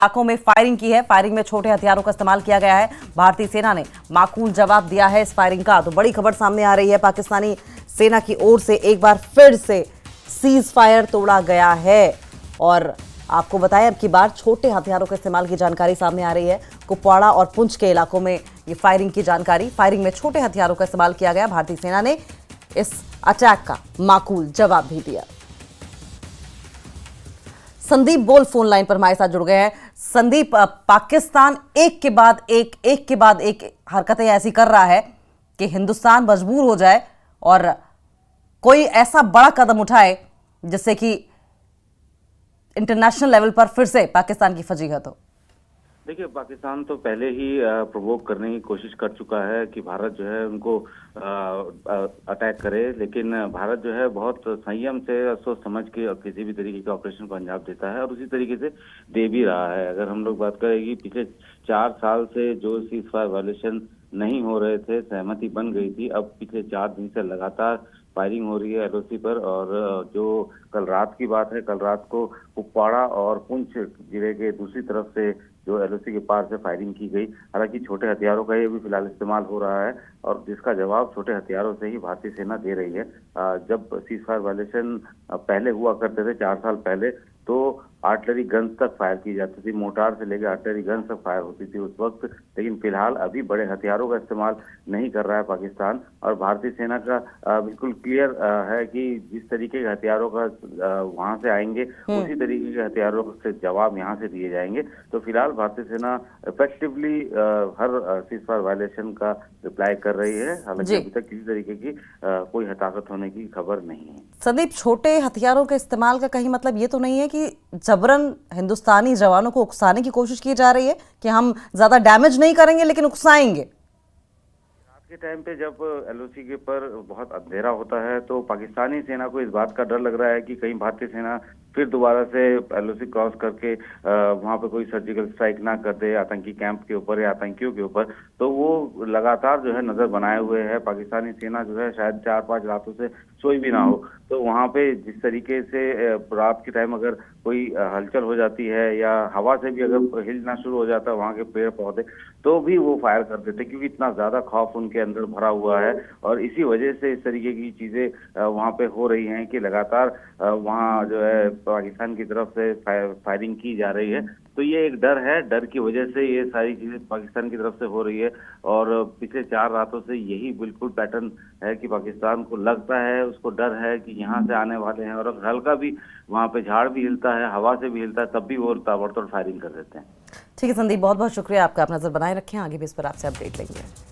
इलाकों में फायरिंग की है। फायरिंग में छोटे हथियारों का इस्तेमाल किया गया है। भारतीय सेना ने माकूल जवाब दिया है इस फायरिंग का। तो बड़ी खबर सामने आ रही है, पाकिस्तानी सेना की ओर से एक बार फिर से सीज फायर तोड़ा गया है। और आपको बताएं, अब की बार छोटे हथियारों के इस्तेमाल की जानकारी सामने आ रही है। कुपवाड़ा और पुंछ के इलाकों में ये फायरिंग की जानकारी, फायरिंग में छोटे हथियारों का इस्तेमाल किया गया। भारतीय सेना ने इस अटैक का माकूल जवाब भी दिया। संदीप बोल फोन लाइन पर हमारे साथ जुड़ गए हैं। संदीप, पाकिस्तान एक के बाद एक हरकतें ऐसी कर रहा है कि हिंदुस्तान मजबूर हो जाए और कोई ऐसा बड़ा कदम उठाए जिससे कि इंटरनेशनल लेवल पर फिर से पाकिस्तान की फजीहत हो। देखिए, पाकिस्तान तो पहले ही प्रोवोक करने की कोशिश कर चुका है कि भारत जो है उनको अटैक करे, लेकिन भारत जो है बहुत संयम से सोच समझ के किसी भी तरीके के ऑपरेशन को अंजाम देता है और उसी तरीके से दे भी रहा है। अगर हम लोग बात करें कि पिछले 4 साल से जो सीज फायर वायलेशन नहीं हो रहे थे, सहमति बन गई थी, अब पिछले 4 दिन से लगातार फायरिंग हो रही है एलओसी पर। और जो कल रात की बात है, कल रात को कुपवाड़ा और पुंछ जिले के दूसरी तरफ से जो एलओसी के पार से फायरिंग की गई। हालांकि छोटे हथियारों का ये भी फिलहाल इस्तेमाल हो रहा है और जिसका जवाब छोटे हथियारों से ही भारतीय सेना दे रही है। जब सीज फायर वायलेशन पहले हुआ करते थे 4 साल पहले, तो आर्टिलरी गन्स तक फायर की जाती थी, मोर्टार से लेकर आर्टिलरी गन्स तक फायर होती थी उस वक्त। लेकिन फिलहाल अभी बड़े हथियारों का इस्तेमाल नहीं कर रहा है पाकिस्तान। और भारतीय सेना का बिल्कुल क्लियर है कि जिस तरीके के हथियारों का वहां से आएंगे उसी तरीके के हथियारों से जवाब यहाँ से दिए जाएंगे। तो फिलहाल भारतीय सेना इफेक्टिवली हर सीज फायर वायलेशन का रिप्लाई कर रही है। हालांकि अभी तक किसी तरीके की कोई हताहत होने की खबर नहीं है। संदीप, छोटे हथियारों के इस्तेमाल का कहीं मतलब ये तो नहीं है कि जबरन हिंदुस्तानी जवानों को उकसाने की कोशिश की जा रही है कि हम ज्यादा डैमेज नहीं करेंगे लेकिन उकसाएंगे? रात के टाइम पे जब एलओसी के पर बहुत अंधेरा होता है तो पाकिस्तानी सेना को इस बात का डर लग रहा है कि कहीं भारतीय सेना फिर दोबारा से एलओसी क्रॉस करके वहां पे कोई सर्जिकल स्ट्राइक ना कर दे आतंकी कैंप के ऊपर या आतंकियों के ऊपर। तो वो लगातार जो है नजर बनाए हुए है। पाकिस्तानी सेना जो है शायद 4-5 रातों से सोई भी ना हो। तो वहां पे जिस तरीके से रात के टाइम अगर कोई हलचल हो जाती है या हवा से भी अगर हिलना शुरू हो जाता है वहां के पेड़ पौधे, तो भी वो फायर कर देते, क्योंकि इतना ज्यादा खौफ उनके अंदर भरा हुआ है। और इसी वजह से इस तरीके की चीजें वहां पे हो रही हैं कि लगातार वहां जो है पाकिस्तान की तरफ से फायरिंग की जा रही है। तो ये एक डर है, डर की वजह से ये सारी चीजें पाकिस्तान की तरफ से हो रही है। और पिछले 4 रातों से यही बिल्कुल पैटर्न है कि पाकिस्तान को लगता है, उसको डर है कि यहाँ से आने वाले हैं, और अगर हल्का भी वहाँ पे झाड़ भी हिलता है, हवा से भी हिलता है, तब भी वो ताबड़तोड़ फायरिंग कर देते हैं। ठीक है संदीप, बहुत बहुत शुक्रिया आपका। आप नजर बनाए रखें, आगे भी इस पर आपसे अपडेट लेंगे।